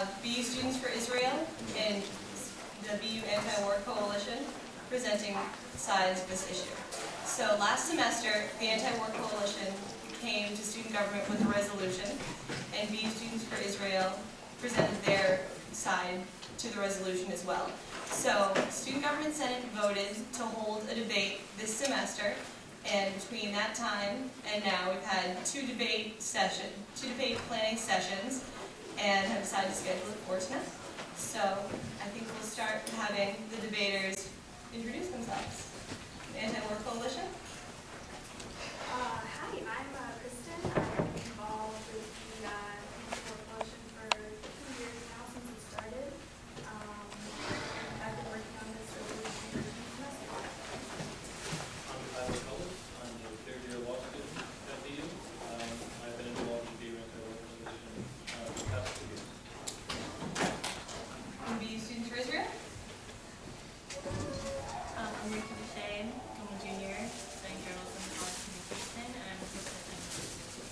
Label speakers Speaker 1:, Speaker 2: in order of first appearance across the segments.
Speaker 1: have BU Students for Israel and the BU AntiWar Coalition presenting sides of this issue. So last semester, the AntiWar Coalition came to student government with a resolution, and BU Students for Israel presented their side to the resolution as well. So Student Government Senate voted to hold a debate this semester, and between that time and now, we've had two debate planning sessions, and have decided to schedule it for tonight. So I think we'll start having the debaters introduce themselves. The AntiWar Coalition.
Speaker 2: Hi, I'm Kristen. I'm involved with the AntiWar Coalition for 2 years now since it started. I've been working on this resolution for 2 semesters.
Speaker 3: I'm the third year law student at BU. I've been involved with the AntiWar Coalition for the past 2 years.
Speaker 1: And BU Students for Israel.
Speaker 4: I'm Ricky Duchesne. I'm a junior studying journalism and college communication, and I'm a professor.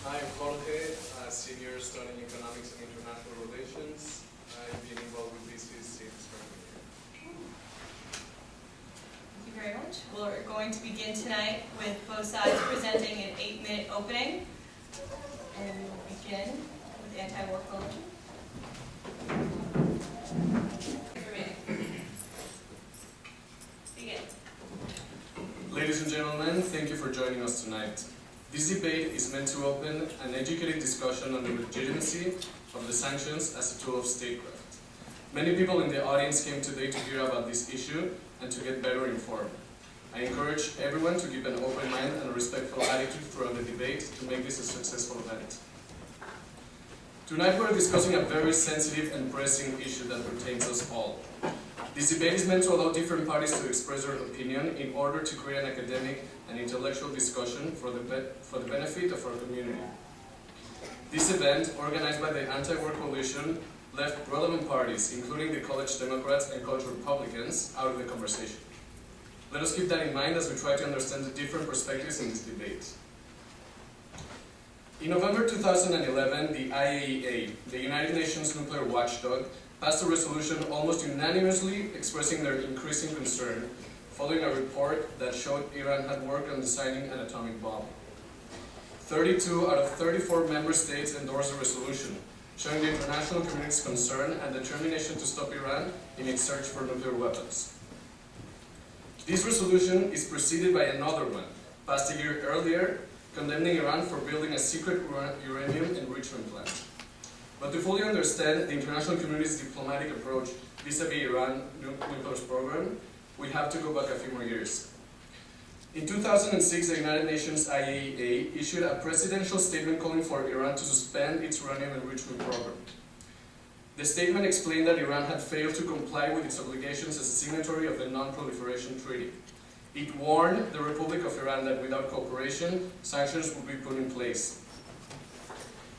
Speaker 5: Hi, I'm Jorge, a senior studying economics and international relations. I've been involved with BCs since freshman year.
Speaker 1: Thank you very much. We're going to begin tonight with both sides presenting an 8-minute opening, and we will begin with the AntiWar Coalition. Begin.
Speaker 5: Ladies and gentlemen, thank you for joining us tonight. This debate is meant to open an educated discussion on the legitimacy of the sanctions as a tool of statecraft. Many people in the audience came today to hear about this issue and to get better informed. I encourage everyone to keep an open mind and a respectful attitude throughout the debate to make this a successful event. Tonight we're discussing a very sensitive and pressing issue that pertains us all. This debate is meant to allow different parties to express their opinion in order to create an academic and intellectual discussion for the benefit of our community. This event, organized by the AntiWar Coalition, left relevant parties, including the College Democrats and College Republicans, out of the conversation. Let us keep that in mind as we try to understand the different perspectives in this debate. In November 2011, the IAEA, the United Nations Nuclear Watchdog, passed a resolution almost unanimously expressing their increasing concern following a report that showed Iran had worked on designing an atomic bomb. 32 out of 34 member states endorsed the resolution, showing the international community's concern and determination to stop Iran in its search for nuclear weapons. This resolution is preceded by another one, passed a year earlier, condemning Iran for building a secret uranium enrichment plant. But to fully understand the international community's diplomatic approach vis-à-vis Iran nuclear program, we have to go back a few more years. In 2006, the United Nations IAEA issued a presidential statement calling for Iran to suspend its uranium enrichment program. The statement explained that Iran had failed to comply with its obligations as a signatory of the Non-Proliferation Treaty. It warned the Republic of Iran that without cooperation, sanctions would be put in place.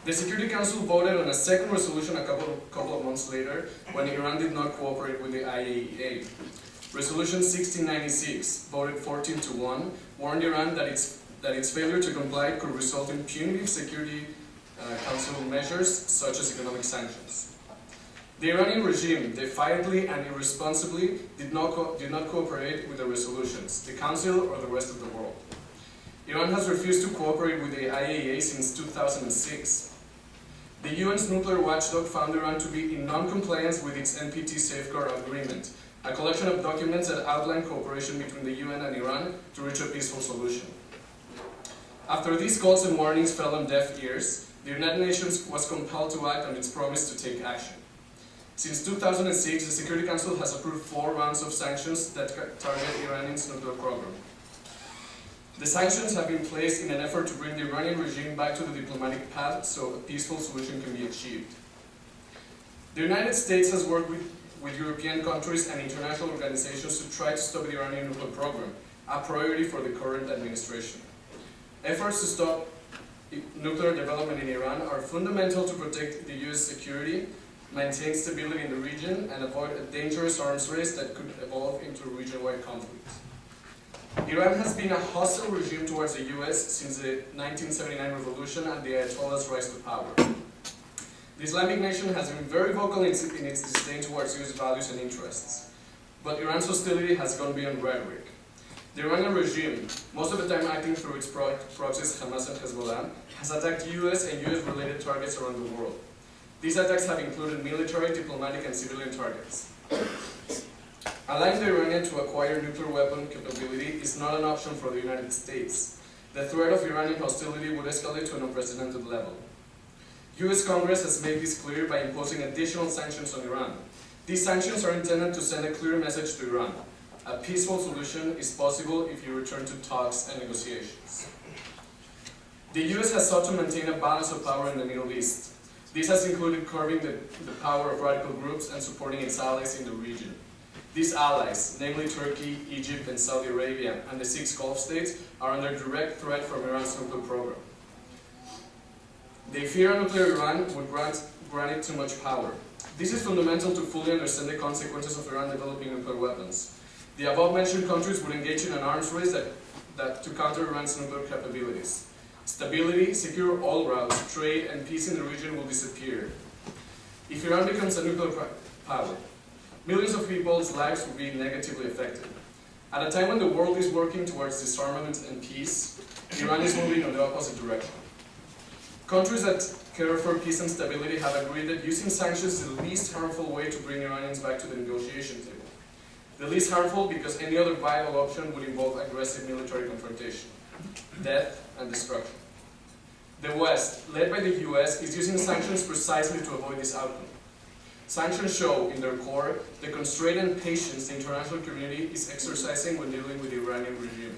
Speaker 5: The Security Council voted on a second resolution a couple of months later when Iran did not cooperate with the IAEA. Resolution 1696, voted 14-1, warned Iran that its failure to comply could result in punitive Security Council measures such as economic sanctions. The Iranian regime defiantly and irresponsibly did not cooperate with the resolutions, the Council or the rest of the world. Iran has refused to cooperate with the IAEA since 2006. The UN's nuclear watchdog found Iran to be in non-compliance with its NPT Safeguard Agreement, a collection of documents that outline cooperation between the UN and Iran to reach a peaceful solution. After these calls and warnings fell on deaf ears, the United Nations was compelled to act on its promise to take action. Since 2006, the Security Council has approved 4 rounds of sanctions that target Iran's nuclear program. The sanctions have been placed in an effort to bring the Iranian regime back to the diplomatic path so a peaceful solution can be achieved. The United States has worked with European countries and international organizations to try to stop the Iranian nuclear program, a priority for the current administration. Efforts to stop nuclear development in Iran are fundamental to protect the US security, maintain stability in the region, and avoid a dangerous arms race that could evolve into a region-wide conflict. Iran has been a hostile regime towards the US since the 1979 revolution and the Ayatollah's rise to power. The Islamic nation has been very vocal in its disdain towards US values and interests, but Iran's hostility has gone beyond rhetoric. The Iranian regime, most of the time acting through its proxies Hamas and Hezbollah, has attacked US and US-related targets around the world. These attacks have included military, diplomatic, and civilian targets. Allowing the Iranian to acquire nuclear weapon capability is not an option for the United States. The threat of Iranian hostility would escalate to an unprecedented level. US Congress has made this clear by imposing additional sanctions on Iran. These sanctions are intended to send a clear message to Iran. A peaceful solution is possible if you return to talks and negotiations. The US has sought to maintain a balance of power in the Middle East. This has included curbing the power of radical groups and supporting its allies in the region. These allies, namely Turkey, Egypt, and Saudi Arabia, and the 6 Gulf states, are under direct threat from Iran's nuclear program. They fear a nuclear Iran would grant it too much power. This is fundamental to fully understand the consequences of Iran developing nuclear weapons. The above-mentioned countries would engage in an arms race to counter Iran's nuclear capabilities. Stability, secure oil routes, trade, and peace in the region will disappear. If Iran becomes a nuclear power, millions of people's lives will be negatively affected. At a time when the world is working towards disarmament and peace, Iran is moving in the opposite direction. Countries that care for peace and stability have agreed that using sanctions is the least harmful way to bring Iranians back to the negotiation table. The least harmful because any other viable option would involve aggressive military confrontation, death, and destruction. The West, led by the US, is using sanctions precisely to avoid this outcome. Sanctions show, in their core, the constraint and patience the international community is exercising when dealing with the Iranian regime.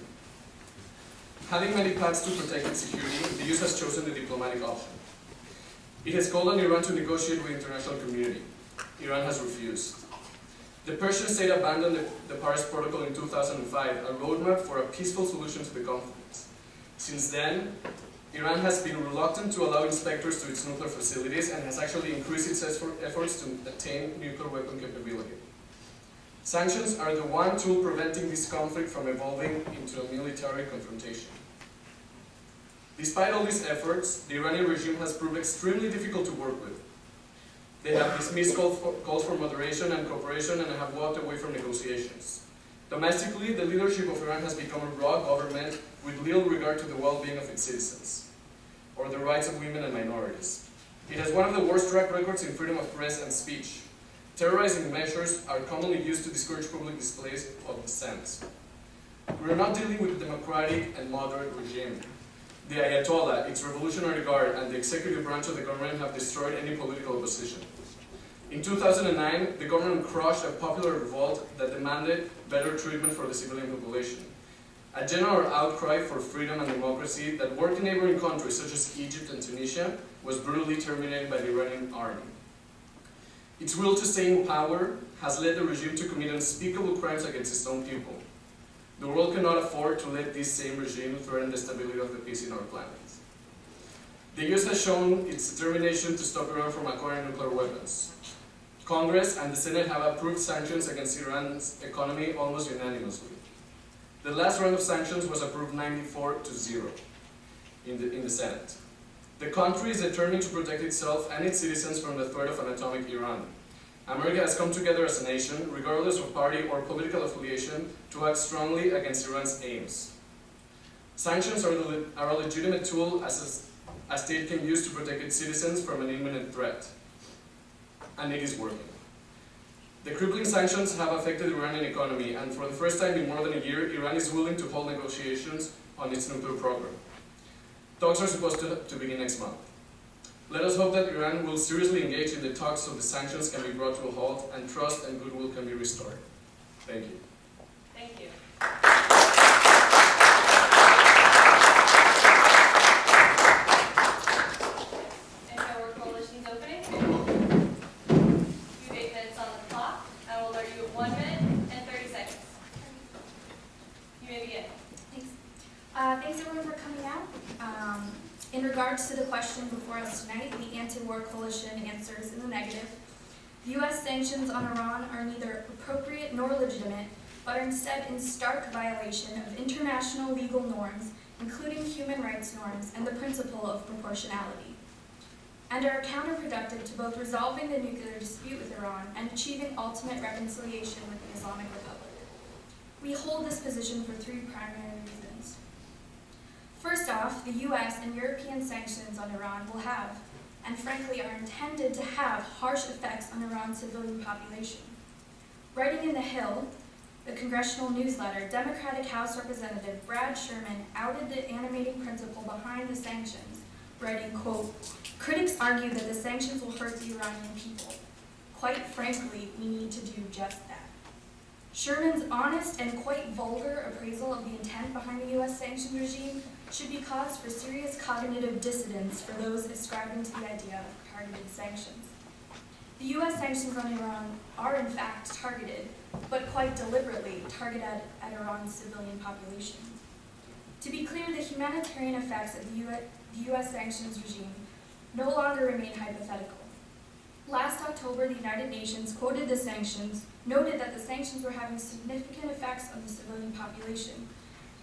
Speaker 5: Having many paths to protect its security, the US has chosen the diplomatic option. It has called on Iran to negotiate with the international community. Iran has refused. The Persian state abandoned the Paris Protocol in 2005, a roadmap for a peaceful solution to the conflict. Since then, Iran has been reluctant to allow inspectors to its nuclear facilities and has actually increased its efforts to attain nuclear weapon capability. Sanctions are the one tool preventing this conflict from evolving into a military confrontation. Despite all these efforts, the Iranian regime has proved extremely difficult to work with. They have dismissed calls for moderation and cooperation and have walked away from negotiations. Domestically, the leadership of Iran has become a raw government with little regard to the well-being of its citizens, or the rights of women and minorities. It has one of the worst track records in freedom of press and speech. Terrorizing measures are commonly used to discourage public displays of dissent. We are not dealing with a democratic and moderate regime. The Ayatollah, its revolutionary guard, and the executive branch of the government have destroyed any political opposition. In 2009, the government crushed a popular revolt that demanded better treatment for the civilian population. A general outcry for freedom and democracy that worked in neighboring countries such as Egypt and Tunisia was brutally terminated by the Iranian army. Its will to stay in power has led the regime to commit unspeakable crimes against its own people. The world cannot afford to let this same regime threaten the stability of the peace in our planet. The US has shown its determination to stop Iran from acquiring nuclear weapons. Congress and the Senate have approved sanctions against Iran's economy almost unanimously. The last round of sanctions was approved 94-0 in the Senate. The country is determined to protect itself and its citizens from the threat of an atomic Iran. America has come together as a nation, regardless of party or political affiliation, to act strongly against Iran's aims. Sanctions are a legitimate tool a state can use to protect its citizens from an imminent threat. And it is working. The crippling sanctions have affected the Iranian economy, and for the first time in more than a year, Iran is willing to hold negotiations on its nuclear program. Talks are supposed to begin next month. Let us hope that Iran will seriously engage in the talks so the sanctions can be brought to a halt and trust and goodwill can be restored. Thank you.
Speaker 1: Thank you. AntiWar Coalition's opening. You have 8 minutes on the clock. I will alert you at 1 minute and 30 seconds. You may begin.
Speaker 2: Thanks. Thanks everyone for coming out. In regards to the question before us tonight, the Anti-War Coalition answers in the negative. U.S. sanctions on Iran are neither appropriate nor legitimate, but are instead in stark violation of international legal norms, including human rights norms and the principle of proportionality. and are counterproductive to both resolving the nuclear dispute with Iran and achieving ultimate reconciliation with the Islamic Republic. We hold this position for three primary reasons. First off, the US and European sanctions on Iran will have, and frankly are intended to have, harsh effects on Iran's civilian population. Writing in The Hill, the congressional newsletter, Democratic House Representative Brad Sherman outed the animating principle behind the sanctions, writing, quote, "Critics argue that the sanctions will hurt the Iranian people. Quite frankly, we need to do just that." Sherman's honest and quite vulgar appraisal of the intent behind the US sanctions regime should be cause for serious cognitive dissonance for those ascribing to the idea of targeted sanctions. The US sanctions on Iran are in fact targeted, but quite deliberately targeted at Iran's civilian population. To be clear, the humanitarian effects of the US sanctions regime no longer remain hypothetical. Last October, the United Nations noted that the sanctions were having significant effects on the civilian population,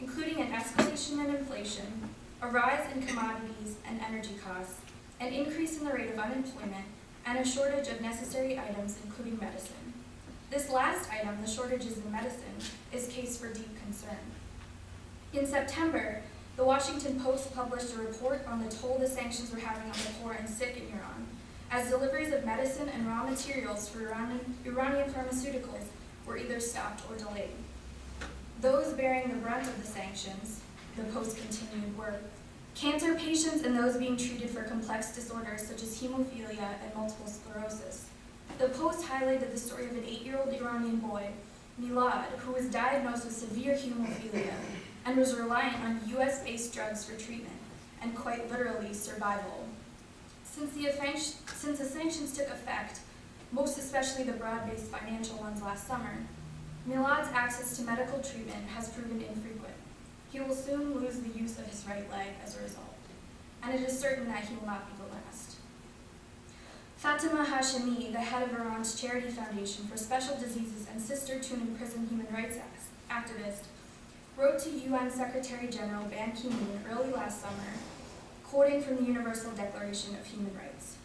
Speaker 2: including an escalation in inflation, a rise in commodities and energy costs, an increase in the rate of unemployment, and a shortage of necessary items, including medicine. This last item, the shortages in medicine, is case for deep concern. In September, the Washington Post published a report on the toll the sanctions were having on the poor and sick in Iran, as deliveries of medicine and raw materials for Iranian pharmaceuticals were either stopped or delayed. Those bearing the brunt of the sanctions, the Post continued, were cancer patients and those being treated for complex disorders such as hemophilia and multiple sclerosis. The Post highlighted the story of an 8-year-old Iranian boy, Milad, who was diagnosed with severe hemophilia and was reliant on US-based drugs for treatment, and quite literally survival. Since the sanctions took effect, most especially the broad-based financial ones last summer, Milad's access to medical treatment has proven infrequent. He will soon lose the use of his right leg as a result, and it is certain that he will not be the last. Fatima Hashemi, the head of Iran's charity foundation for special diseases and sister to an imprisoned human rights activist, wrote to UN Secretary General Ban Ki-moon early last summer, quoting from the Universal Declaration of Human Rights.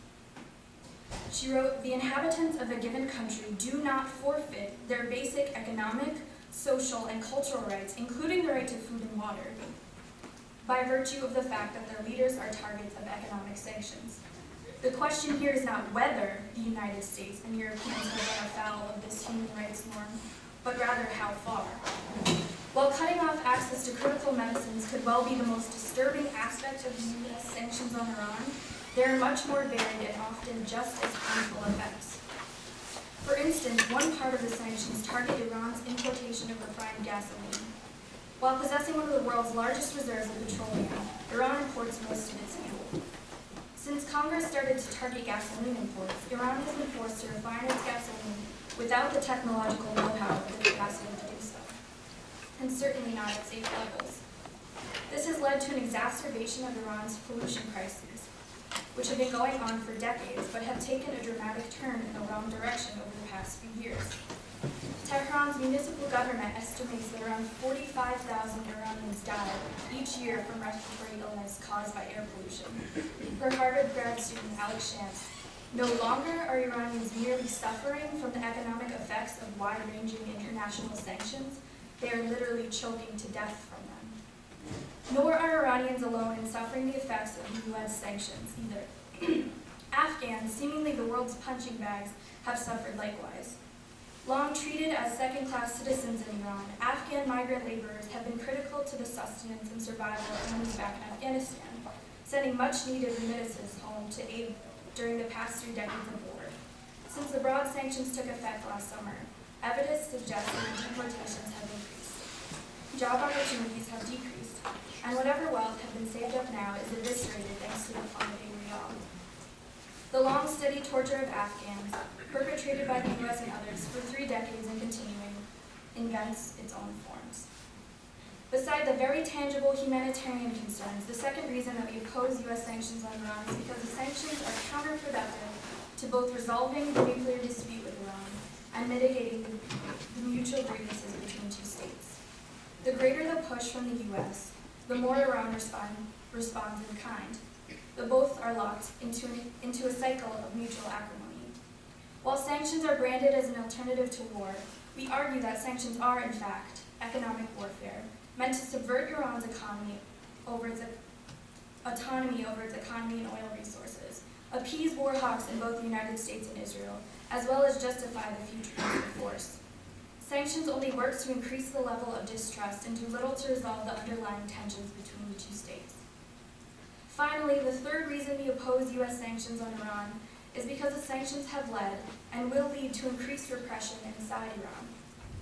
Speaker 2: She wrote, "The inhabitants of a given country do not forfeit their basic economic, social, and cultural rights, including the right to food and water, by virtue of the fact that their leaders are targets of economic sanctions. The question here is not whether the United States and Europeans have run afoul of this human rights norm, but rather how far." While cutting off access to critical medicines could well be the most disturbing aspect of the U.S. sanctions on Iran, there are much more varied and often just as harmful effects. For instance, one part of the sanctions target Iran's importation of refined gasoline. While possessing one of the world's largest reserves of petroleum, Iran imports most of its fuel. Since Congress started to target gasoline imports, Iran has been forced to refine its gasoline without the technological know-how or the capacity to do so, and certainly not at safe levels. This has led to an exacerbation of Iran's pollution crises, which have been going on for decades but have taken a dramatic turn in the wrong direction over the past few years. Tehran's municipal government estimates that around 45,000 Iranians die each year from respiratory illness caused by air pollution. For Harvard grad student Alex Shantz, no longer are Iranians merely suffering from the economic effects of wide-ranging international sanctions, they are literally choking to death from them. Nor are Iranians alone in suffering the effects of the US sanctions either. Afghans, seemingly the world's punching bags, have suffered likewise. Long treated as second-class citizens in Iran, Afghan migrant laborers have been critical to the sustenance and survival of families back in Afghanistan, sending much-needed remittances home to aid during the past 3 decades of war. Since the broad sanctions took effect last summer, evidence suggests that deportations have increased. Job opportunities have decreased, and whatever wealth had been saved up now is eviscerated thanks to the plummeting rial. The long, steady torture of Afghans, perpetrated by the US and others for 3 decades and continuing, invents its own forms. Beside the very tangible humanitarian concerns, the second reason that we oppose US sanctions on Iran is because the sanctions are counterproductive to both resolving the nuclear dispute with Iran and mitigating the mutual grievances between 2 states. The greater the push from the US, the more Iran responds in kind. though both are locked into a cycle of mutual acrimony. While sanctions are branded as an alternative to war, we argue that sanctions are, in fact, economic warfare, meant to subvert Iran's autonomy over its economy and oil resources, appease war hawks in both the United States and Israel, as well as justify the future use of force. Sanctions only works to increase the level of distrust and do little to resolve the underlying tensions between the two states. Finally, the third reason we oppose U.S. sanctions on Iran is because the sanctions have led and will lead to increased repression inside Iran,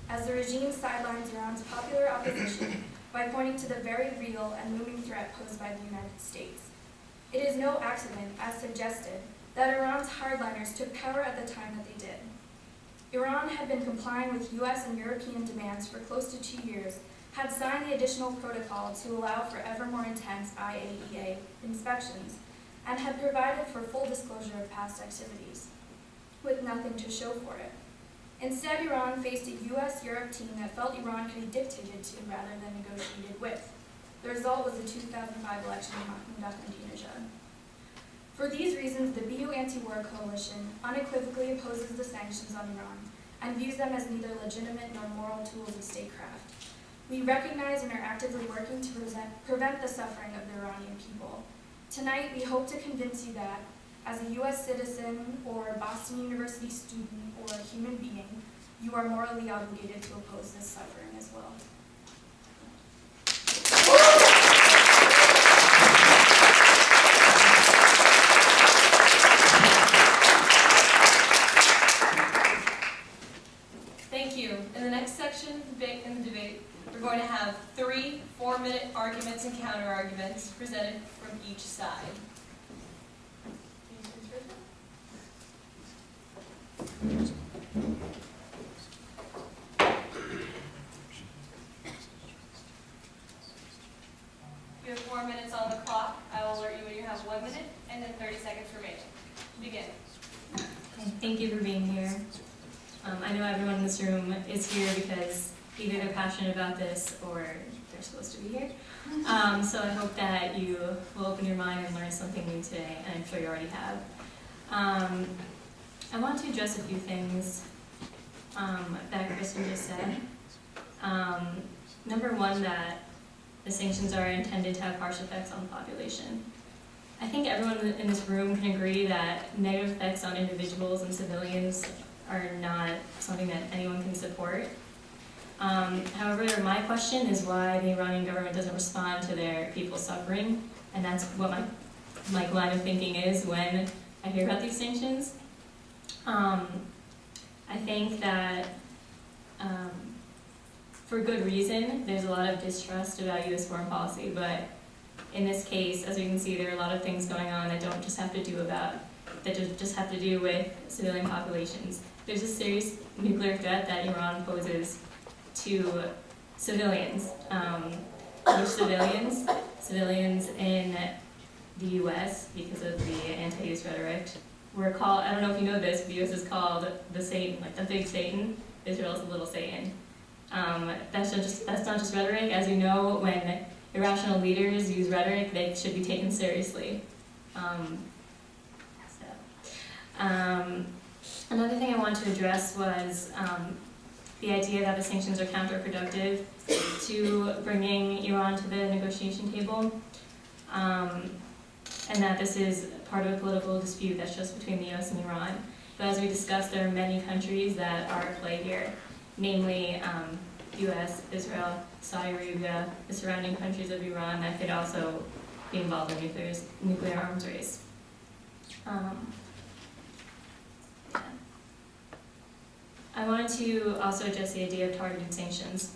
Speaker 2: as the regime sidelines Iran's popular opposition by pointing to the very real and looming threat posed by the United States. It is no accident, as suggested, that Iran's hardliners took power at the time that they did. Iran had been complying with U.S. and European demands for close to 2 years, had signed the additional protocol to allow for ever more intense IAEA inspections, and had provided for full disclosure of past activities, with nothing to show for it. Instead, Iran faced a U.S.-Europe team that felt Iran could be dictated to rather than negotiated with. The result was the 2005 election of Ahmadinejad. For these reasons, the BU Anti-War Coalition unequivocally opposes the sanctions on Iran and views them as neither legitimate nor moral tools of statecraft. We recognize and are actively working to prevent the suffering of the Iranian people. Tonight, we hope to convince you that, as a U.S. citizen or Boston University student or a human being, you are morally obligated to oppose this suffering as well.
Speaker 1: Thank you. In the next section in the debate, we're going to have 3 4-minute arguments and counter-arguments presented from each side. You have 4 minutes on the clock. I will alert you when you have 1 minute, and then 30 seconds remaining. Begin.
Speaker 4: Okay, thank you for being here. I know everyone in this room is here because either they're passionate about this or they're supposed to be here. So I hope that you will open your mind and learn something new today, and I'm sure you already have. I want to address a few things that Kristen just said. Number one, that the sanctions are intended to have harsh effects on the population. I think everyone in this room can agree that negative effects on individuals and civilians are not something that anyone can support. However, my question is why the Iranian government doesn't respond to their people suffering, and that's what my line of thinking is when I hear about these sanctions. I think that for good reason, there's a lot of distrust about U.S. foreign policy, but in this case, as you can see, there are a lot of things going on that don't just have to do with civilian populations. There's a serious nuclear threat that Iran poses to civilians. Which civilians? Civilians in the U.S., because of the anti-use rhetoric, we're called, I don't know if you know this, but the U.S. is called the Satan, like the big Satan. Israel's the little Satan. That's not just rhetoric. As you know, when irrational leaders use rhetoric, they should be taken seriously. Another thing I wanted to address was the idea that the sanctions are counterproductive to bringing Iran to the negotiation table, and that this is part of a political dispute that's just between the U.S. and Iran. But as we discussed, there are many countries that are at play here, namely U.S., Israel, Saudi Arabia, the surrounding countries of Iran that could also be involved in nuclear arms race. I wanted to also address the idea of targeted sanctions.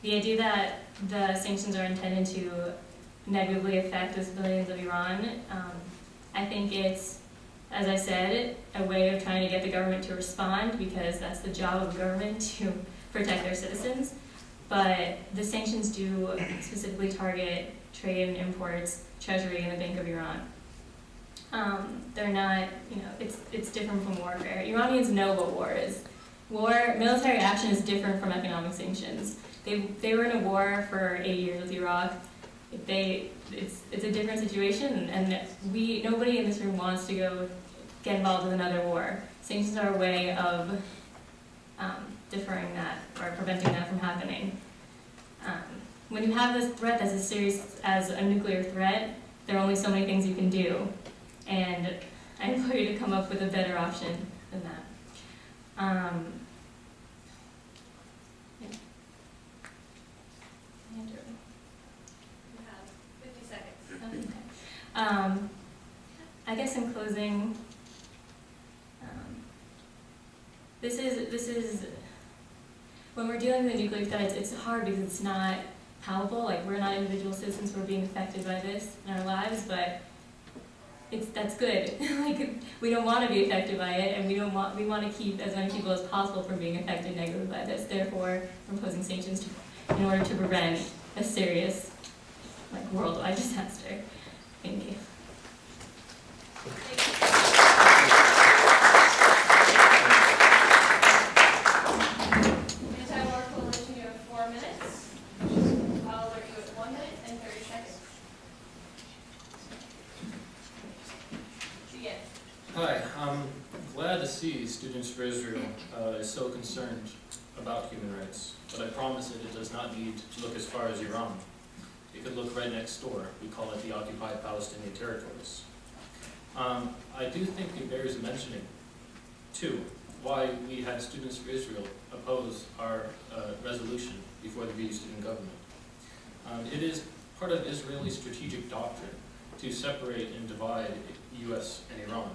Speaker 4: The idea that the sanctions are intended to negatively affect the civilians of Iran, I think it's, as I said, a way of trying to get the government to respond, because that's the job of the government, to protect their citizens. But the sanctions do specifically target trade and imports, treasury, and the Bank of Iran. They're not, it's different from warfare. Iranians know what war is. Military action is different from economic sanctions. They were in a war for 8 years with Iraq. it's a different situation, and nobody in this room wants to get involved with another war. Sanctions are a way of deferring that or preventing that from happening. When you have this threat that's as serious as a nuclear threat, there are only so many things you can do, and I implore you to come up with a better option than that. Yeah. Andrew.
Speaker 1: You have 50 seconds.
Speaker 4: Okay. I guess in closing, this is when we're dealing with nuclear threats, it's hard because it's not palpable. Like, we're not individual citizens who are being affected by this in our lives, but that's good. Like, we don't want to be affected by it, and we want to keep as many people as possible from being affected negatively by this. Therefore, we're imposing sanctions in order to prevent a serious, like, worldwide disaster. Thank you.
Speaker 1: AntiWar Coalition, you have 4 minutes. I'll alert you at 1 minute and 30 seconds. Begin.
Speaker 3: Hi, I'm glad to see Students for Israel is so concerned about human rights, but I promise it does not need to look as far as Iran. It could look right next door. We call it the occupied Palestinian territories. I do think it bears mentioning, too, why we had Students for Israel oppose our resolution before the BU student government. It is part of Israeli strategic doctrine to separate and divide U.S. and Iran.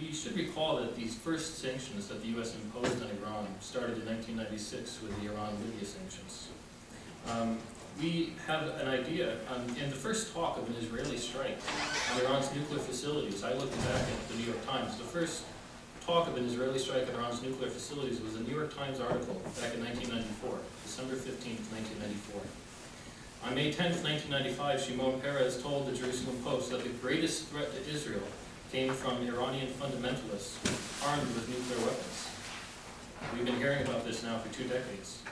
Speaker 3: We should recall that these first sanctions that the U.S. imposed on Iran started in 1996 with the Iran-Libya sanctions. We have an idea, in the first talk of an Israeli strike on Iran's nuclear facilities, I looked back at the New York Times, the first talk of an Israeli strike on Iran's nuclear facilities was a New York Times article back in 1994, December 15th, 1994. On May 10th, 1995, Shimon Peres told the Jerusalem Post that the greatest threat to Israel came from Iranian fundamentalists armed with nuclear weapons. We've been hearing about this now for 2 decades.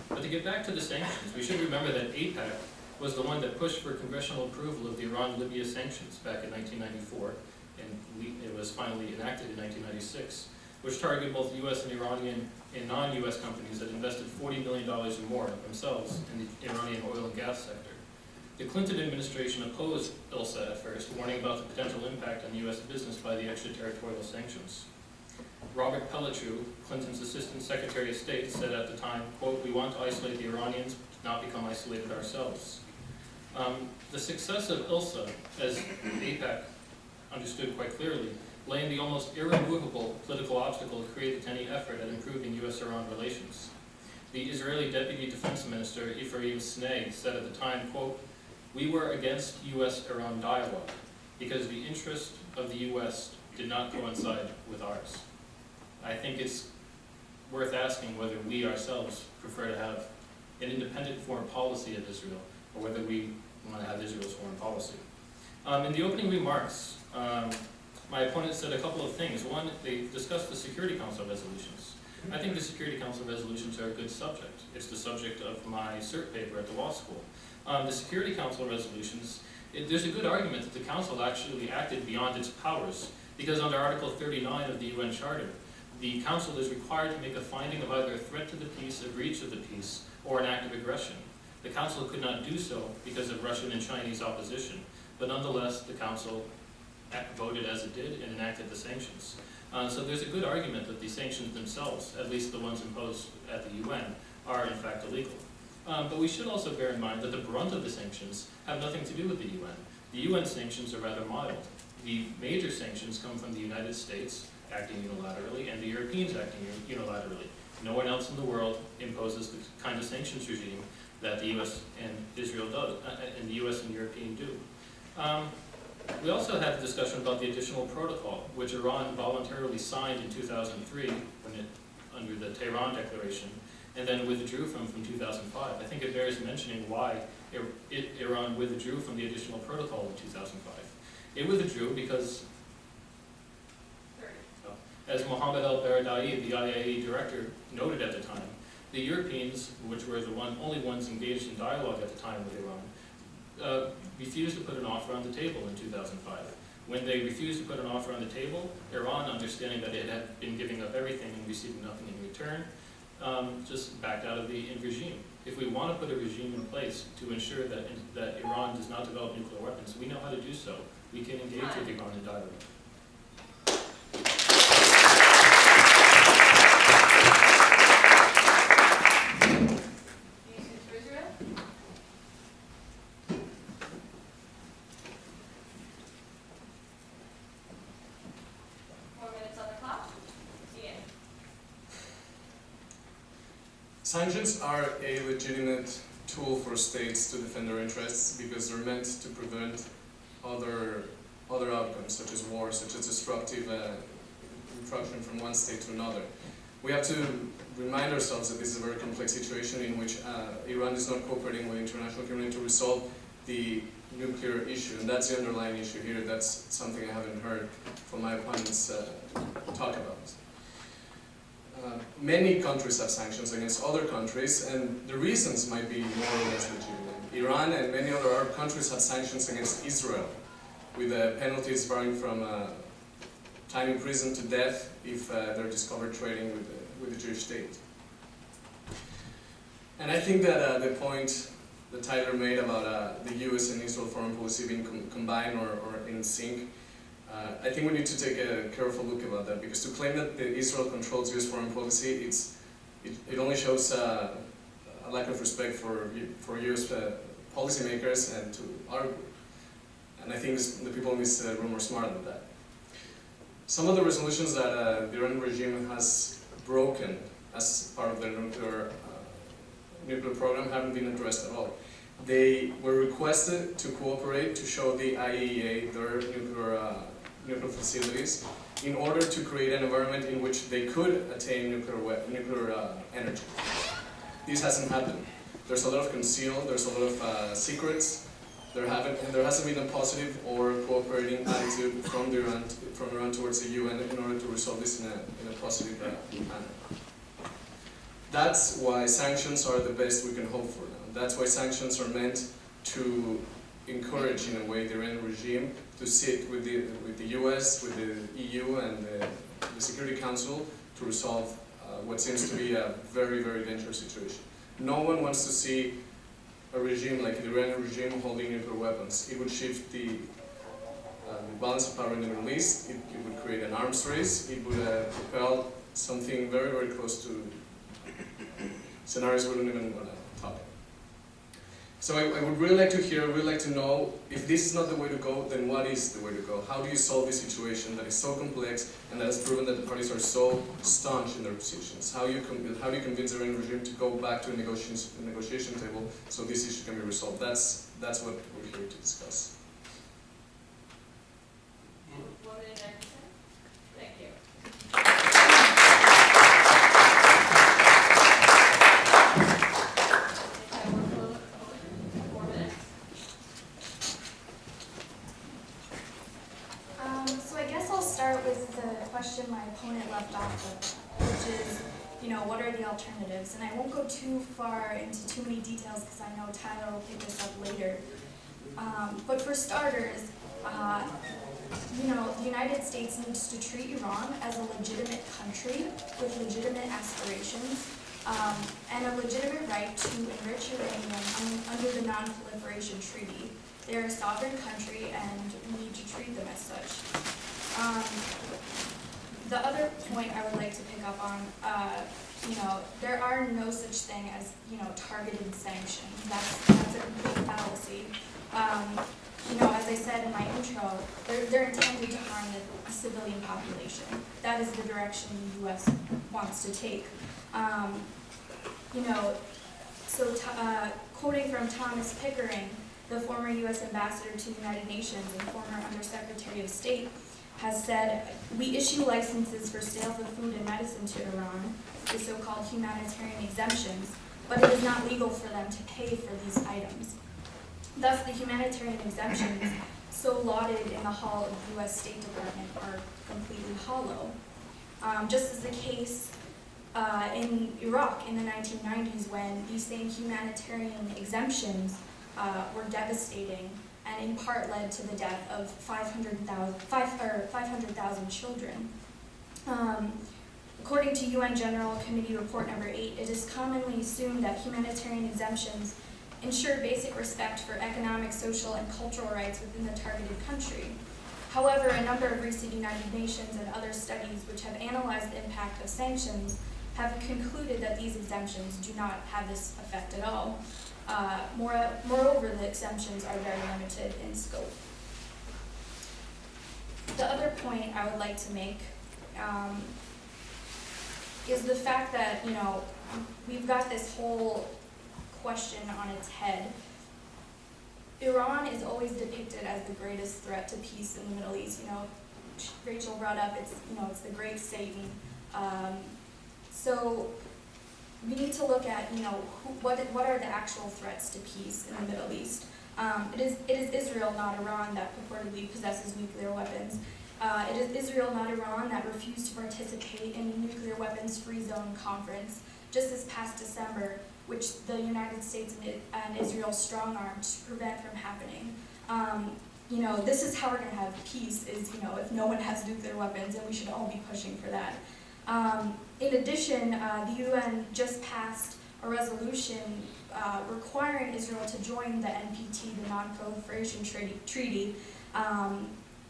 Speaker 3: But to get back to the sanctions, we should remember that AIPAC was the one that pushed for congressional approval of the Iran-Libya sanctions back in 1994, and it was finally enacted in 1996, which targeted both U.S. and Iranian and non-U.S. companies that invested $40 million or more themselves in the Iranian oil and gas sector. The Clinton administration opposed ILSA at first, warning about the potential impact on U.S. business by the extraterritorial sanctions. Robert Pelletreau, Clinton's Assistant Secretary of State, said at the time, quote, "We want to isolate the Iranians, not become isolated ourselves." The success of ILSA, as AIPAC understood quite clearly, lay in the almost irremovable political obstacle created to any effort at improving U.S.-Iran relations. The Israeli Deputy Defense Minister, Ephraim Snei, said at the time, quote, "We were against U.S.-Iran dialogue because the interest of the U.S. did not coincide with ours." I think it's worth asking whether we ourselves prefer to have an independent foreign policy of Israel, or whether we want to have Israel's foreign policy. In the opening remarks, my opponent said a couple of things. One, they discussed the Security Council resolutions. I think the Security Council resolutions are a good subject. It's the subject of my cert paper at the law school. The Security Council resolutions, there's a good argument that the Council actually acted beyond its powers, because under Article 39 of the UN Charter, the Council is required to make a finding of either a threat to the peace, a breach of the peace, or an act of aggression. The Council could not do so because of Russian and Chinese opposition, but nonetheless, the Council voted as it did and enacted the sanctions. So there's a good argument that the sanctions themselves, at least the ones imposed at the UN, are in fact illegal. But we should also bear in mind that the brunt of the sanctions have nothing to do with the UN. The UN sanctions are rather mild. The major sanctions come from the United States, acting unilaterally, and the Europeans acting unilaterally. No one else in the world imposes the kind of sanctions regime that the U.S. and Israel does, and the U.S. and European do. We also had a discussion about the additional protocol, which Iran voluntarily signed in 2003 under the Tehran Declaration, and then withdrew from 2005. I think it bears mentioning why Iran withdrew from the additional protocol in 2005. It withdrew because, as Mohammed al-Baradei, the IAEA director, noted at the time, The Europeans, which were the only ones engaged in dialogue at the time with Iran, refused to put an offer on the table in 2005. When they refused to put an offer on the table, Iran, understanding that it had been giving up everything and receiving nothing in return, just backed out of the regime. If we want to put a regime in place to ensure that Iran does not develop nuclear weapons, we know how to do so. We can engage with Iran in dialogue.
Speaker 5: Sanctions are a legitimate tool for states to defend their interests because they're meant to prevent other outcomes, such as war, such as destructive intrusion from one state to another. We have to remind ourselves that this is a very complex situation in which Iran is not cooperating with the international community to resolve the nuclear issue, and that's the underlying issue here. That's something I haven't heard from my opponents talk about. Many countries have sanctions against other countries, and the reasons might be more or less legitimate. Iran and many other Arab countries have sanctions against Israel, with penalties varying from time in prison to death if they're discovered trading with the Jewish state. And I think that the point that Tyler made about the US and Israel foreign policy being combined or in sync, I think we need to take a careful look about that, because to claim that Israel controls US foreign policy, it only shows a lack of respect for US policymakers and to our group. And I think the people in this room are smarter than that. Some of the resolutions that the Iranian regime has broken as part of their nuclear program haven't been addressed at all. They were requested to cooperate to show the IAEA their nuclear facilities in order to create an environment in which they could attain nuclear energy. This hasn't happened. There's a lot of concealed, there's a lot of secrets. There hasn't been a positive or cooperating attitude from Iran towards the UN in order to resolve this in a positive manner. That's why sanctions are the best we can hope for now. That's why sanctions are meant to encourage, in a way, the Iranian regime to sit with the US, with the EU, and the Security Council to resolve what seems to be a very, very dangerous situation. No one wants to see a regime like the Iranian regime holding nuclear weapons. It would shift the balance of power in the Middle East. It would create an arms race. It would propel something very, very close to scenarios we don't even want to talk about. So I would really like to hear, really like to know, if this is not the way to go, then what is the way to go? How do you solve this situation that is so complex and that has proven that the parties are so staunch in their positions? How do you convince the Iranian regime to go back to a negotiation table so this issue can be resolved? That's what we're here to discuss.
Speaker 1: Thank you.
Speaker 2: So I guess I'll start with the question my opponent left off with, which is, what are the alternatives? And I won't go too far into too many details because I know Tyler will pick this up later. But for starters, the United States needs to treat Iran as a legitimate country with legitimate aspirations and a legitimate right to enrich uranium under the Non-Proliferation Treaty. They're a sovereign country and we need to treat them as such. The other point I would like to pick up on, there are no such thing as, targeted sanctions. That's a complete fallacy. As I said in my intro, they're intended to harm the civilian population. That is the direction the U.S. wants to take. Quoting from Thomas Pickering, the former U.S. ambassador to the United Nations and former Undersecretary of State, has said, "We issue licenses for sales of food and medicine to Iran, the so-called humanitarian exemptions, but it is not legal for them to pay for these items." Thus, the humanitarian exemptions, so lauded in the hall of the U.S. State Department, are completely hollow. Just as the case in Iraq in the 1990s, when these same humanitarian exemptions were devastating and in part led to the death of 500,000 children. According to UN General Committee Report Number 8, it is commonly assumed that humanitarian exemptions ensure basic respect for economic, social, and cultural rights within the targeted country. However, a number of recent United Nations and other studies which have analyzed the impact of sanctions have concluded that these exemptions do not have this effect at all. Moreover, the exemptions are very limited in scope. The other point I would like to make is the fact that, we've got this whole question on its head. Iran is always depicted as the greatest threat to peace in the Middle East. Rachel brought up it's the great Satan. So we need to look at what are the actual threats to peace in the Middle East. It is Israel, not Iran, that purportedly possesses nuclear weapons. It is Israel, not Iran, that refused to participate in the Nuclear Weapons Free Zone Conference just this past December, which the United States and Israel strong-armed to prevent from happening. This is how we're going to have peace, is, if no one has nuclear weapons, and we should all be pushing for that. In addition, the UN just passed a resolution requiring Israel to join the NPT, the Non-Proliferation Treaty,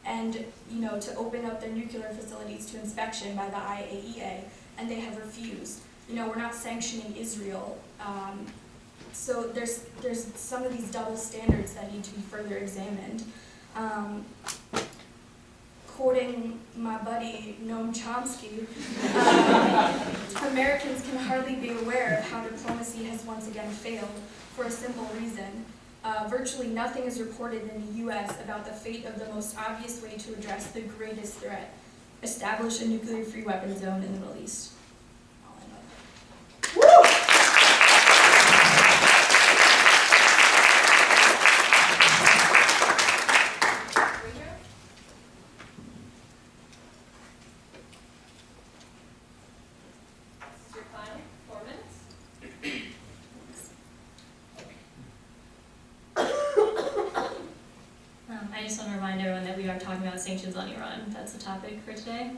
Speaker 2: and to open up their nuclear facilities to inspection by the IAEA, and they have refused. We're not sanctioning Israel, so there's some of these double standards that need to be further examined. Quoting my buddy Noam Chomsky, Americans can hardly be aware of how diplomacy has once again failed for a simple reason. Virtually nothing is reported in the U.S. about the fate of the most obvious way to address the greatest threat: establish a nuclear-free weapon zone in the Middle East.
Speaker 4: I just want to remind everyone that we are talking about sanctions on Iran. That's the topic for today.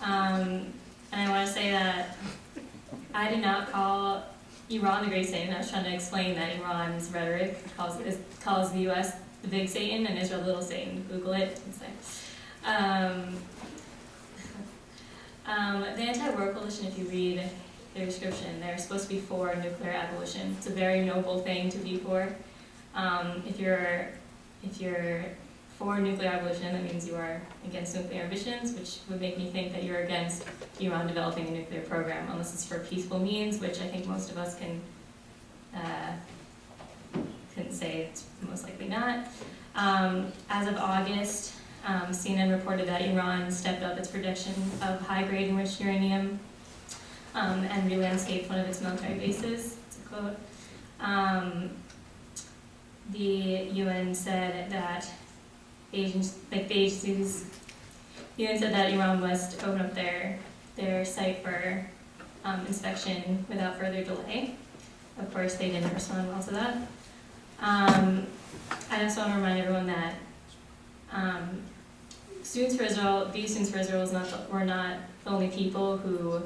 Speaker 4: And I want to say that I did not call Iran the great Satan. I was trying to explain that Iran's rhetoric calls the U.S. the big Satan and Israel the little Satan. Google it. The AntiWar Coalition, if you read their description, they're supposed to be for nuclear abolition. It's a very noble thing to be for. If you're for nuclear abolition, that means you are against nuclear ambitions, which would make me think that you're against Iran developing a nuclear program, unless it's for peaceful means, which I think most of us can say it's most likely not. As of August, CNN reported that Iran stepped up its production of high-grade enriched uranium and re-landscaped one of its military bases. It's a quote. The UN said that the UN said that Iran must open up their site for inspection without further delay. Of course, they didn't respond well to that. I also want to remind everyone that Students for Israel were not the only people who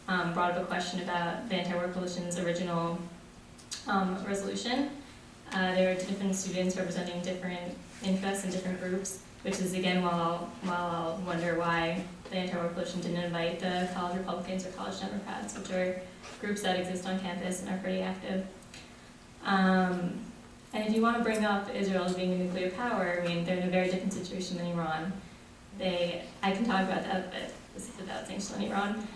Speaker 4: brought up a question about the AntiWar Coalition's original resolution. There were different students representing different interests and different groups, which is, again, while I'll wonder why the AntiWar Coalition didn't invite the college Republicans or college Democrats, which are groups that exist on campus and are pretty active. And if you want to bring up Israel as being a nuclear power, I mean, they're in a very different situation than Iran. I can talk about that, but this is about sanctions on Iran.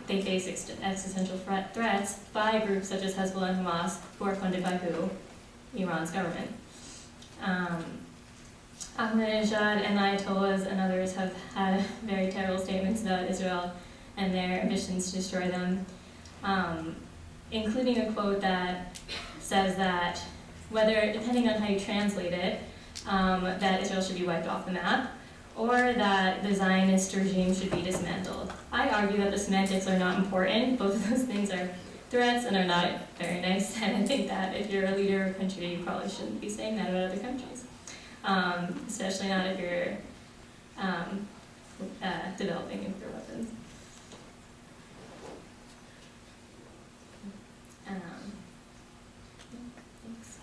Speaker 4: They face existential threats by groups such as Hezbollah and Hamas, who are funded by who? Iran's government. Ahmadinejad and Ayatollahs and others have had very terrible statements about Israel and their ambitions to destroy them, including a quote that says that depending on how you translate it, that Israel should be wiped off the map, or that the Zionist regime should be dismantled. I I argue that the semantics are not important. Both of those things are threats and are not very nice. And I think that if you're a leader of a country, you probably shouldn't be saying that about other countries, especially not if you're developing nuclear weapons. Thanks.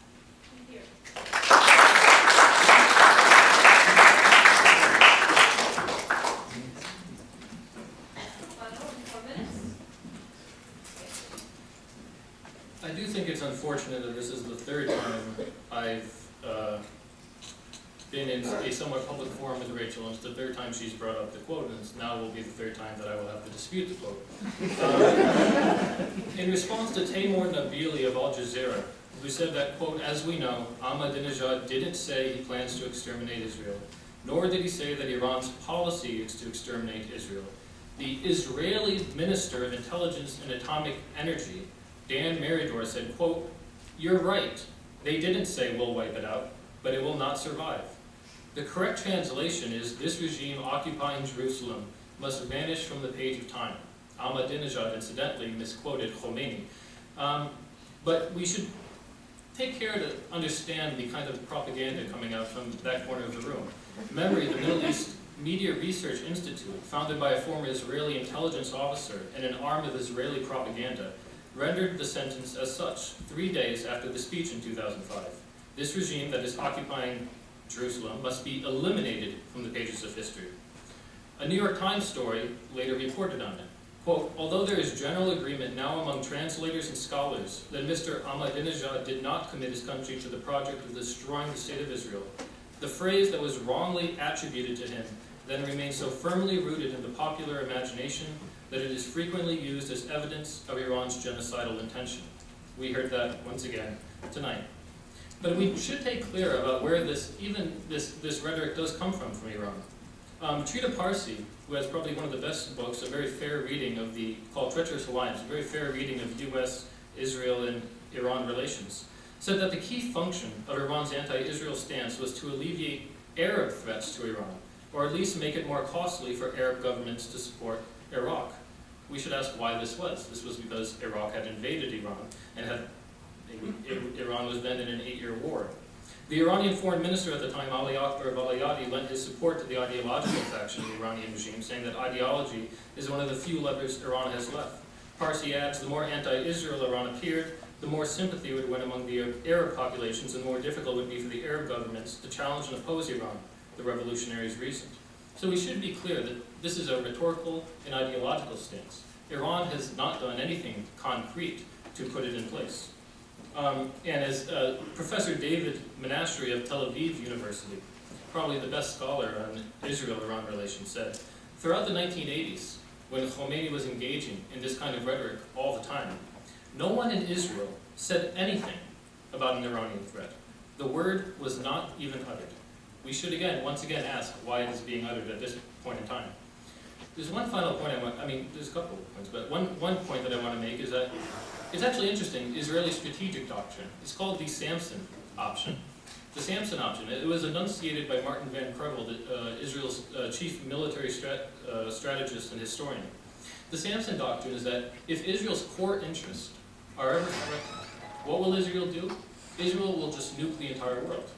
Speaker 3: I do think it's unfortunate that this is the third time I've been in a somewhat public forum with Rachel, and it's the third time she's brought up the quote, and now will be the third time that I will have to dispute the quote. In response to Taimour Nabili of Al Jazeera, who said that, quote, "As we know, Ahmadinejad didn't say he plans to exterminate Israel, nor did he say that Iran's policy is to exterminate Israel. The Israeli Minister of Intelligence and Atomic Energy, Dan Meridor, said, quote, 'You're right. They didn't say we'll wipe it out, but it will not survive.' The correct translation is, this regime occupying Jerusalem must vanish from the page of time." Ahmadinejad incidentally misquoted Khomeini. But we should take care to understand the kind of propaganda coming out from that corner of the room. Memory, the Middle East Media Research Institute, founded by a former Israeli intelligence officer and an arm of Israeli propaganda, rendered the sentence as such 3 days after the speech in 2005. This regime that is occupying Jerusalem must be eliminated from the pages of history. A New York Times story later reported on it. Quote, "Although there is general agreement now among translators and scholars that Mr. Ahmadinejad did not commit his country to the project of destroying the state of Israel, the phrase that was wrongly attributed to him then remains so firmly rooted in the popular imagination that it is frequently used as evidence of Iran's genocidal intention." We heard that once again tonight. But we should take clear about where this rhetoric does come from Iran. Trita Parsi, who has probably one of the best books, a very fair reading of called Treacherous Alliance, a very fair reading of U.S., Israel, and Iran relations, said that the key function of Iran's anti-Israel stance was to alleviate Arab threats to Iran, or at least make it more costly for Arab governments to support Iraq. We should ask why this was. This was because Iraq had invaded Iran, and Iran was then in an 8-year war. The Iranian foreign minister at the time, Ali Akbar Balayati, lent his support to the ideological faction of the Iranian regime, saying that ideology is one of the few levers Iran has left. Parsi adds, the more anti-Israel Iran appeared, the more sympathy would win among the Arab populations, and the more difficult it would be for the Arab governments to challenge and oppose Iran, the revolutionaries reasoned. So we should be clear that this is a rhetorical and ideological stance. Iran has not done anything concrete to put it in place. And as Professor David Menastri of Tel Aviv University, probably the best scholar on Israel-Iran relations, said, throughout the 1980s, when Khomeini was engaging in this kind of rhetoric all the time, no one in Israel said anything about an Iranian threat. The word was not even uttered. We should once again ask why it is being uttered at this point in time. There's one final point there's a couple of points, but one point that I want to make is that it's actually interesting, Israeli strategic doctrine. It's called the Samson option. The Samson option, it was enunciated by Martin Van Crevel, Israel's chief military strategist and historian. The Samson doctrine is that if Israel's core interests are ever threatened, what will Israel do? Israel will just nuke the entire world.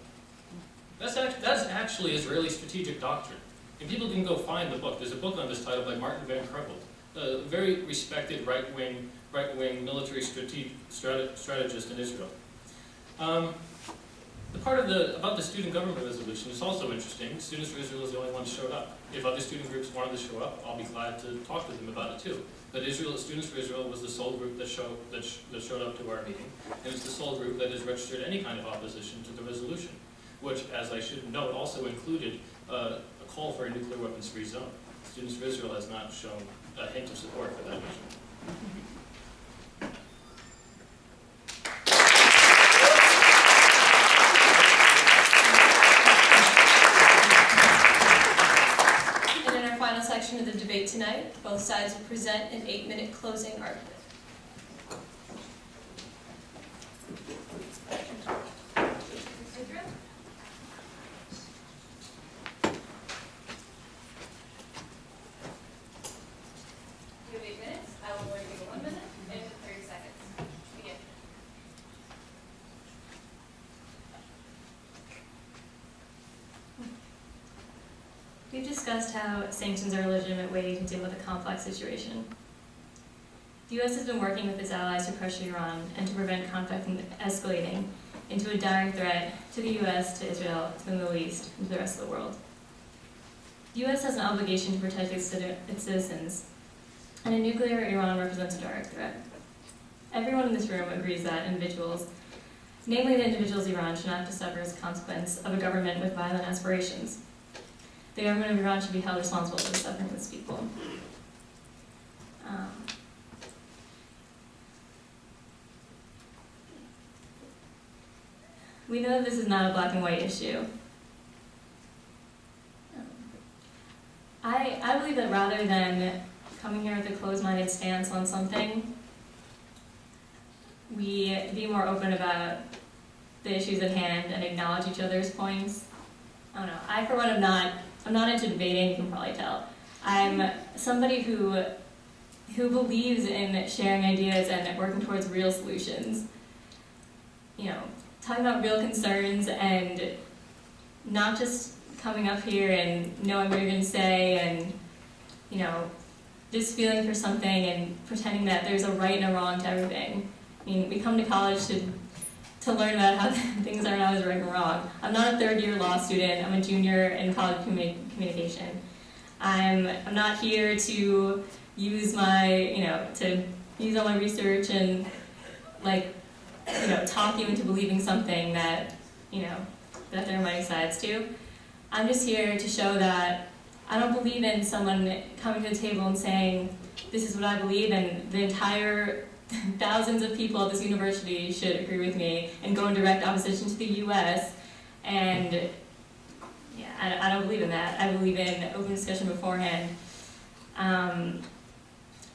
Speaker 3: That's actually Israeli strategic doctrine. And people can go find the book. There's a book on this title by Martin Van Crevel, a very respected right-wing military strategist in Israel. The part about the student government resolution is also interesting. Students for Israel is the only one who showed up. If other student groups wanted to show up, I'll be glad to talk to them about it too. But Students for Israel was the sole group that showed up to our meeting, and it's the sole group that has registered any kind of opposition to the resolution, which, as I should note, also included a call for a nuclear weapons-free zone. Students for Israel has not shown a hint of support for that mission.
Speaker 1: Section of the debate tonight, both sides will present an 8-minute closing argument.
Speaker 4: discussed how sanctions are a legitimate way to deal with a complex situation. The U.S. has been working with its allies to pressure Iran and to prevent conflict from escalating into a dire threat to the U.S., to Israel, to the Middle East, and to the rest of the world. The U.S. has an obligation to protect its citizens, and a nuclear Iran represents a direct threat. Everyone in this room agrees that individuals, namely the individuals of Iran, should not have to suffer as a consequence of a government with violent aspirations. The government of Iran should be held responsible for the suffering of its people. We know that this is not a black and white issue. I believe that rather than coming here with a closed-minded stance on something, we be more open about the issues at hand and acknowledge each other's points. I don't know. I, for one, I'm not into debating, you can probably tell. I'm somebody who believes in sharing ideas and working towards real solutions. You know, talking about real concerns and not just coming up here and knowing what you're going to say and, you know, just feeling for something and pretending that there's a right and a wrong to everything. I mean, we come to college to learn about how things aren't always right and wrong. I'm not a third-year law student. I'm a junior in college communication. I'm not here to use to use all my research and, talk you into believing something that, that there are many sides to. I'm just here to show that I don't believe in someone coming to the table and saying, this is what I believe, and the entire thousands of people at this university should agree with me and go in direct opposition to the U.S. And yeah, I don't believe in that. I believe in open discussion beforehand. And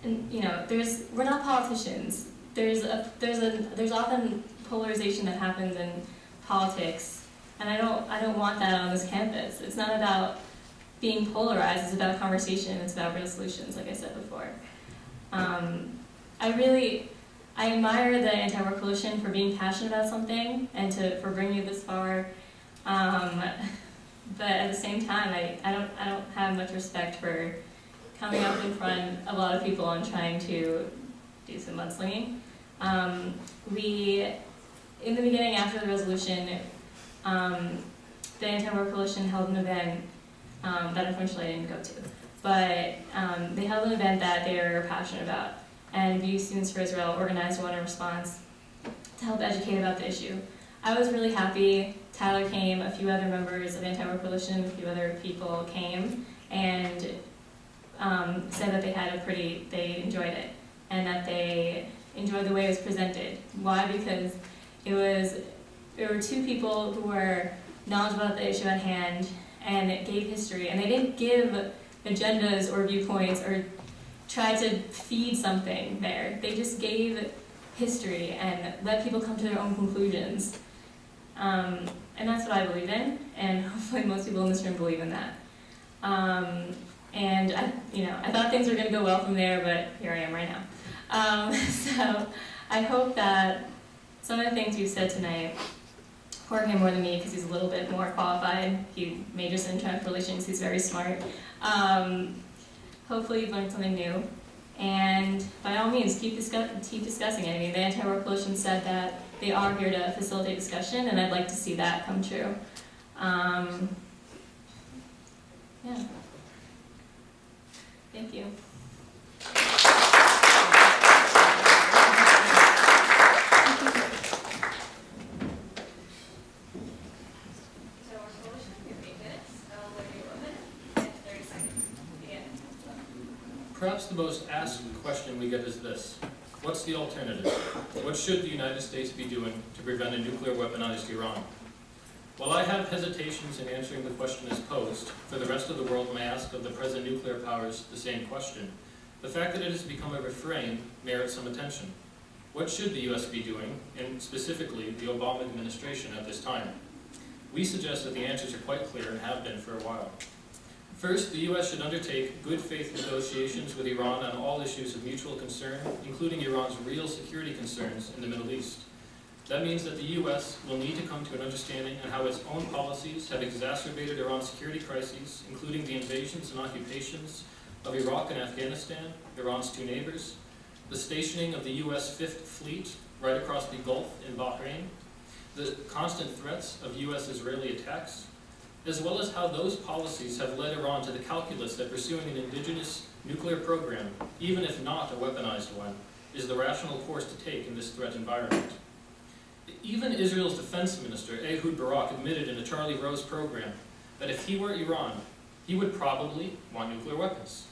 Speaker 4: we're not politicians. There's often polarization that happens in politics, and I don't want that on this campus. It's not about being polarized. It's about conversation. It's about real solutions, like I said before. I admire the AntiWar Coalition for being passionate about something and for bringing it this far. But at the same time, I don't have much respect for coming up in front of a lot of people and trying to do some mudslinging. In the beginning, after the resolution, the AntiWar Coalition held an event that unfortunately I didn't go to. But they held an event that they were passionate about, and VU Students for Israel organized one in response to help educate about the issue. I was really happy. Tyler came, a few other members of AntiWar Coalition, a few other people came, and said that they enjoyed it, and that they enjoyed the way it was presented. Why? Because there were two people who were knowledgeable about the issue at hand and gave history, and they didn't give agendas or viewpoints or try to feed something there. They just gave history and let people come to their own conclusions. And that's what I believe in, and hopefully most people in this room believe in that. And I thought things were going to go well from there, but here I am right now. So I hope that some of the things you've said tonight, Jorge more than me because he's a little bit more qualified. He majors in international relations. He's very smart. Hopefully you've learned something new. And by all means, keep discussing it. I mean, the AntiWar Coalition said that they are here to facilitate discussion, and I'd like to see that come true. Yeah. Thank you.
Speaker 3: Perhaps the most asked question we get is this: what's the alternative? What should the United States be doing to prevent a nuclear weaponized Iran? While I have hesitations in answering the question as posed, for the rest of the world may ask of the present nuclear powers the same question, the fact that it has become a refrain merits some attention. What should the U.S. be doing, and specifically the Obama administration at this time? We suggest that the answers are quite clear and have been for a while. First, the U.S. should undertake good faith negotiations with Iran on all issues of mutual concern, including Iran's real security concerns in the Middle East. That means that the U.S. will need to come to an understanding on how its own policies have exacerbated Iran's security crises, including the invasions and occupations of Iraq and Afghanistan, Iran's two neighbors, the stationing of the U.S. Fifth Fleet right across the Gulf in Bahrain, the constant threats of U.S.-Israeli attacks, as well as how those policies have led Iran to the calculus that pursuing an indigenous nuclear program, even if not a weaponized one, is the rational course to take in this threat environment. Even Israel's defense minister, Ehud Barak, admitted in the Charlie Rose program that if he were Iran, he would probably want nuclear weapons.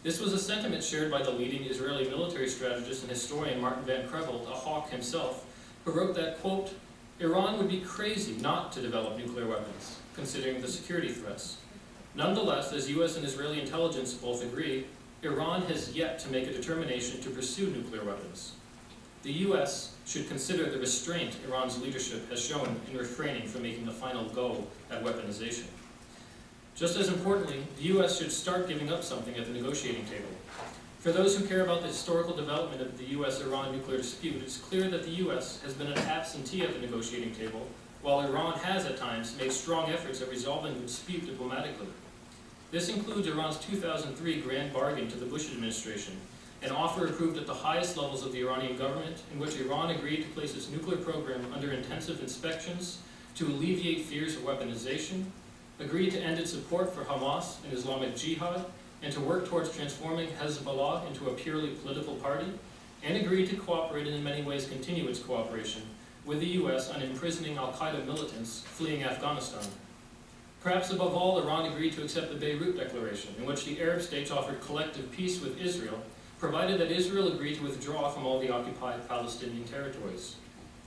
Speaker 3: This was a sentiment shared by the leading Israeli military strategist and historian Martin Van Creveld, a hawk himself, who wrote that, quote, Iran would be crazy not to develop nuclear weapons, considering the security threats. Nonetheless, as U.S. and Israeli intelligence both agree, Iran has yet to make a determination to pursue nuclear weapons. The U.S. should consider the restraint Iran's leadership has shown in refraining from making a final go at weaponization. Just as importantly, the U.S. should start giving up something at the negotiating table. For those who care about the historical development of the U.S.-Iran nuclear dispute, it's clear that the U.S. has been an absentee at the negotiating table, while Iran has at times made strong efforts at resolving the dispute diplomatically. This includes Iran's 2003 grand bargain to the Bush administration, an offer approved at the highest levels of the Iranian government, in which Iran agreed to place its nuclear program under intensive inspections to alleviate fears of weaponization, agreed to end its support for Hamas and Islamic Jihad, and to work towards transforming Hezbollah into a purely political party, and agreed to cooperate and in many ways continue its cooperation with the U.S. on imprisoning al-Qaeda militants fleeing Afghanistan. Perhaps above all, Iran agreed to accept the Beirut Declaration, in which the Arab states offered collective peace with Israel, provided that Israel agreed to withdraw from all the occupied Palestinian territories.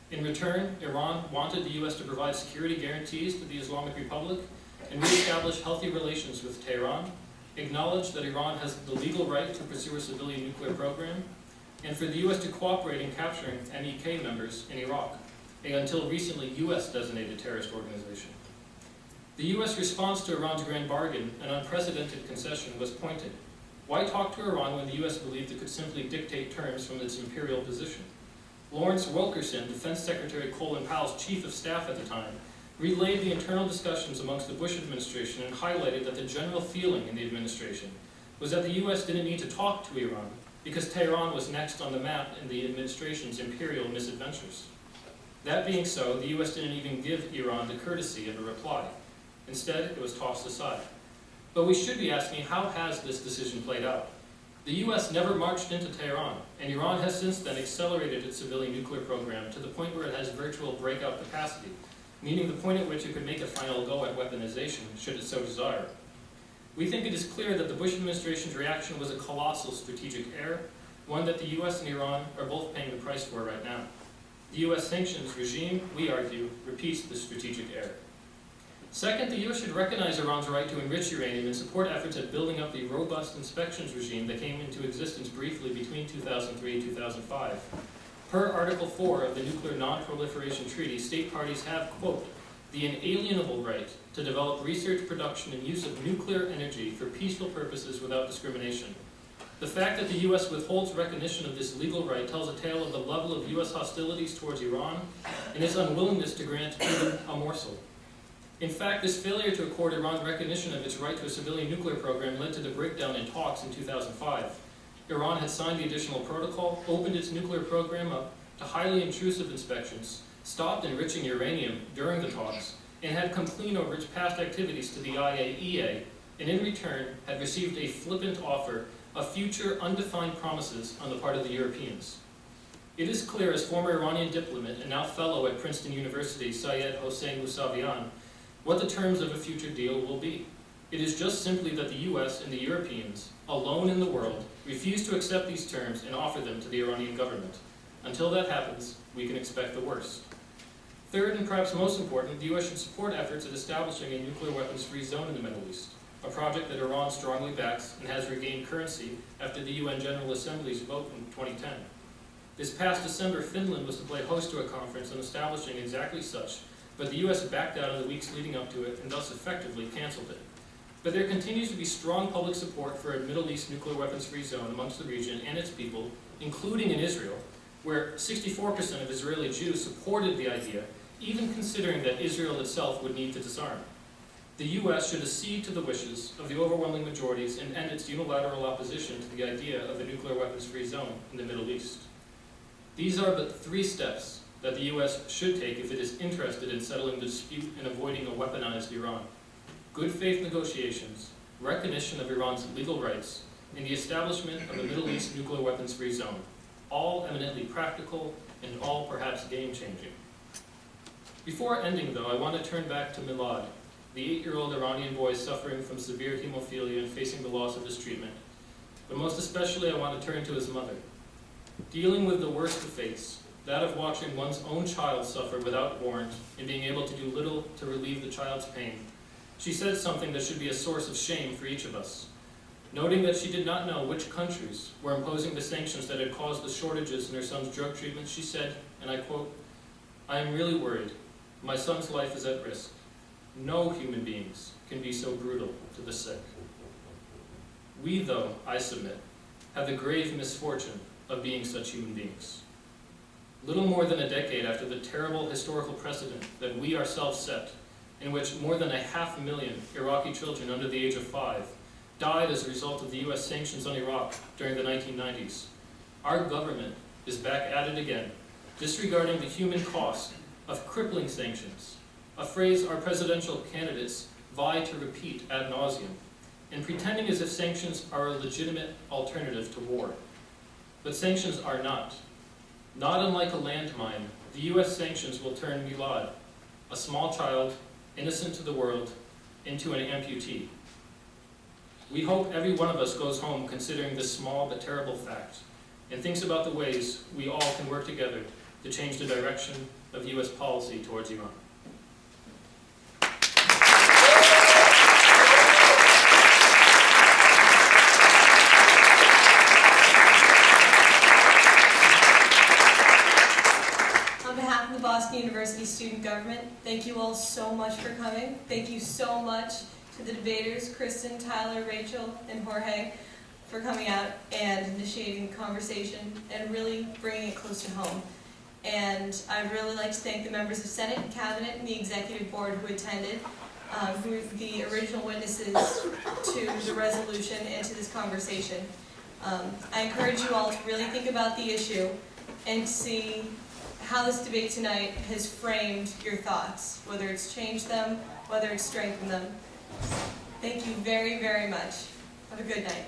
Speaker 3: In return, Iran wanted the U.S. to provide security guarantees to the Islamic Republic and reestablish healthy relations with Tehran, acknowledge that Iran has the legal right to pursue a civilian nuclear program, and for the U.S. to cooperate in capturing MEK members in Iraq, a until recently U.S.-designated terrorist organization. The U.S. response to Iran's grand bargain, an unprecedented concession, was pointed. Why talk to Iran when the U.S. believed it could simply dictate terms from its imperial position? Lawrence Wilkerson, Defense Secretary Colin Powell's chief of staff at the time, relayed the internal discussions amongst the Bush administration and highlighted that the general feeling in the administration was that the U.S. didn't need to talk to Iran because Tehran was next on the map in the administration's imperial misadventures. That being so, the U.S. didn't even give Iran the courtesy of a reply. Instead, it was tossed aside. But we should be asking, how has this decision played out? The U.S. never marched into Tehran, and Iran has since then accelerated its civilian nuclear program to the point where it has virtual breakout capacity, meaning the point at which it could make a final go at weaponization, should it so desire. We think it is clear that the Bush administration's reaction was a colossal strategic error, one that the U.S. and Iran are both paying the price for right now. The U.S. sanctions regime, we argue, repeats this strategic error. Second, the U.S. should recognize Iran's right to enrich uranium and support efforts at building up the robust inspections regime that came into existence briefly between 2003 and 2005. Per Article 4 of the Nuclear Non-Proliferation Treaty, state parties have, quote, the inalienable right to develop research, production, and use of nuclear energy for peaceful purposes without discrimination. The fact that the U.S. withholds recognition of this legal right tells a tale of the level of U.S. hostilities towards Iran and its unwillingness to grant even a morsel. In fact, this failure to accord Iran recognition of its right to a civilian nuclear program led to the breakdown in talks in 2005. Iran had signed the additional protocol, opened its nuclear program up to highly intrusive inspections, stopped enriching uranium during the talks, and had come clean over its past activities to the IAEA, and in return had received a flippant offer of future undefined promises on the part of the Europeans. It is clear, as former Iranian diplomat and now fellow at Princeton University, Syed Hossein Mousavian, what the terms of a future deal will be. It is just simply that the U.S. and the Europeans, alone in the world, refuse to accept these terms and offer them to the Iranian government. Until that happens, we can expect the worst. Third, and perhaps most important, the U.S. should support efforts at establishing a nuclear weapons-free zone in the Middle East, a project that Iran strongly backs and has regained currency after the UN General Assembly's vote in 2010. This past December, Finland was to play host to a conference on establishing exactly such, but the U.S. backed out in the weeks leading up to it and thus effectively canceled it. But there continues to be strong public support for a Middle East nuclear weapons-free zone amongst the region and its people, including in Israel, where 64% of Israeli Jews supported the idea, even considering that Israel itself would need to disarm. The U.S. should accede to the wishes of the overwhelming majorities and end its unilateral opposition to the idea of a nuclear weapons-free zone in the Middle East. These are but 3 steps that the U.S. should take if it is interested in settling the dispute and avoiding a weaponized Iran. Good faith negotiations, recognition of Iran's legal rights, and the establishment of a Middle East nuclear weapons-free zone, all eminently practical and all perhaps game-changing. Before ending, though, I want to turn back to Milad, the 8-year-old Iranian boy suffering from severe hemophilia and facing the loss of his treatment. But most especially, I want to turn to his mother. Dealing with the worst of fates, that of watching one's own child suffer without warrant and being able to do little to relieve the child's pain, she said something that should be a source of shame for each of us. Noting that she did not know which countries were imposing the sanctions that had caused the shortages in her son's drug treatment, she said, and I quote, "I am really worried. My son's life is at risk. No human beings can be so brutal to the sick." We, though, I submit, have the grave misfortune of being such human beings. Little more than a decade after the terrible historical precedent that we ourselves set, in which more than 500,000 Iraqi children under the age of 5 died as a result of the U.S. sanctions on Iraq during the 1990s, our government is back at it again, disregarding the human cost of crippling sanctions, a phrase our presidential candidates vie to repeat ad nauseum, and pretending as if sanctions are a legitimate alternative to war. But sanctions are not. Not unlike a landmine, the U.S. sanctions will turn Milad, a small child, innocent to the world, into an amputee. We hope every one of us goes home considering this small but terrible fact, and thinks about the ways we all can work together to change the direction of U.S. policy towards Iran.
Speaker 1: On behalf of the Boston University student government, thank you all so much for coming. Thank you so much to the debaters, Kristen, Tyler, Rachel, and Jorge, for coming out and initiating the conversation and really bringing it close to home. And I'd really like to thank the members of Senate, Cabinet, and the Executive Board who attended, who were the original witnesses to the resolution and to this conversation. I encourage you all to really think about the issue and see how this debate tonight has framed your thoughts, whether it's changed them, whether it's strengthened them. Thank you very, very much. Have a good night.